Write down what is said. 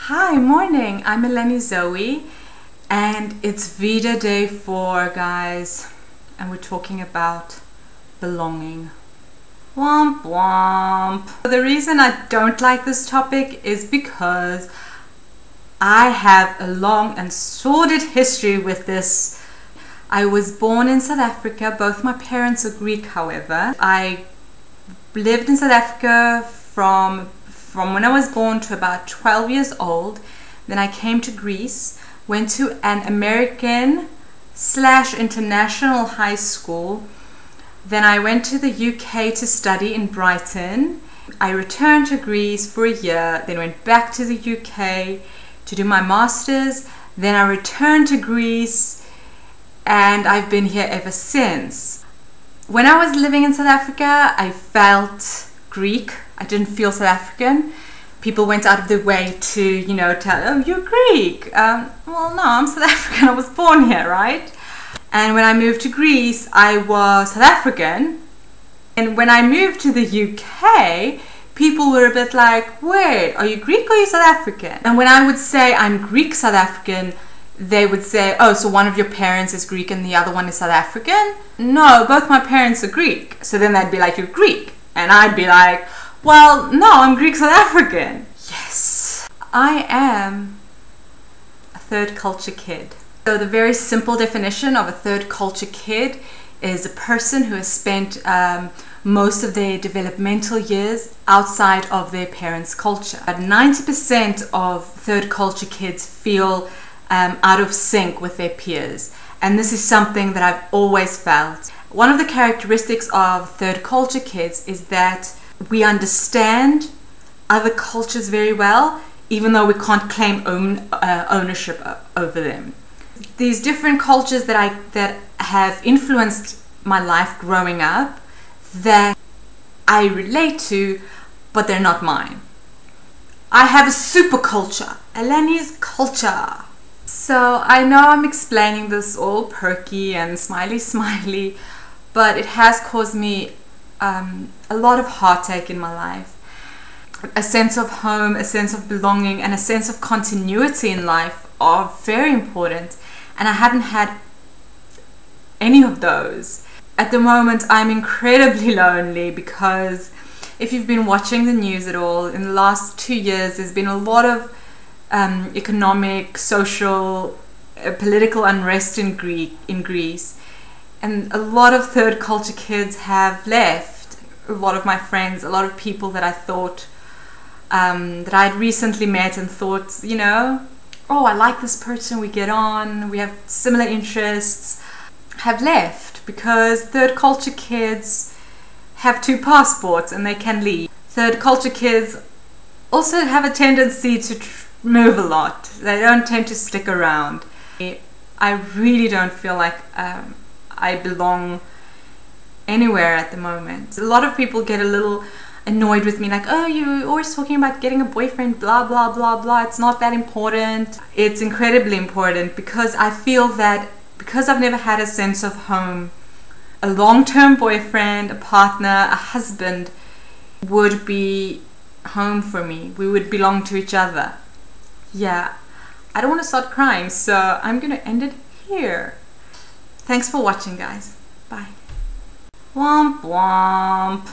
Hi, morning. I'm Eleni Zoe, and it's VEDA day 4, guys, and we're talking about belonging. Womp womp. The reason I don't like this topic is because I have a long and sordid history with this. I was born in South Africa. Both my parents are Greek, however. I lived in South Africa from when I was born to about 12 years old. Then I came to Greece, went to an American/international high school. Then I went to the UK to study in Brighton. I returned to Greece for a year, then went back to the UK to do my master's. Then I returned to Greece, and I've been here ever since. When I was living in South Africa, I felt Greek. I didn't feel South African. People went out of their way to, tell, oh, you're Greek. Well, no, I'm South African. I was born here, right? And when I moved to Greece, I was South African. And when I moved to the UK, people were a bit like, wait, are you Greek or are you South African? And when I would say I'm Greek South African, they would say, oh, so one of your parents is Greek and the other one is South African? No, both my parents are Greek. So then they'd be like, you're Greek. And I'd be like, well, no, I'm Greek South African. Yes, I am a third culture kid. So the very simple definition of a third culture kid is a person who has spent most of their developmental years outside of their parents' culture. About 90% of third culture kids feel out of sync with their peers. And this is something that I've always felt. One of the characteristics of third culture kids is that we understand other cultures very well, even though we can't claim ownership over them. These different cultures that have influenced my life growing up, that I relate to, but they're not mine. I have a super culture, Eleni's culture. So I know I'm explaining this all perky and smiley, but it has caused me a lot of heartache in my life. A sense of home, a sense of belonging, and a sense of continuity in life are very important, and I haven't had any of those. At the moment, I'm incredibly lonely because if you've been watching the news at all, in the last 2 years, there's been a lot of economic, social, political unrest in Greece. And a lot of third culture kids have left. A lot of my friends, a lot of people that I thought, that I'd recently met and thought, oh, I like this person, we get on, we have similar interests, have left because third culture kids have 2 passports and they can leave. Third culture kids also have a tendency to move a lot. They don't tend to stick around. I really don't feel like I belong anywhere at the moment. A lot of people get a little annoyed with me, like, oh, you're always talking about getting a boyfriend, blah, blah, blah, blah. It's not that important. It's incredibly important because I feel that because I've never had a sense of home, a long-term boyfriend, a partner, a husband would be home for me. We would belong to each other. Yeah, I don't want to start crying, so I'm going to end it here. Thanks for watching, guys. Bye. Womp womp.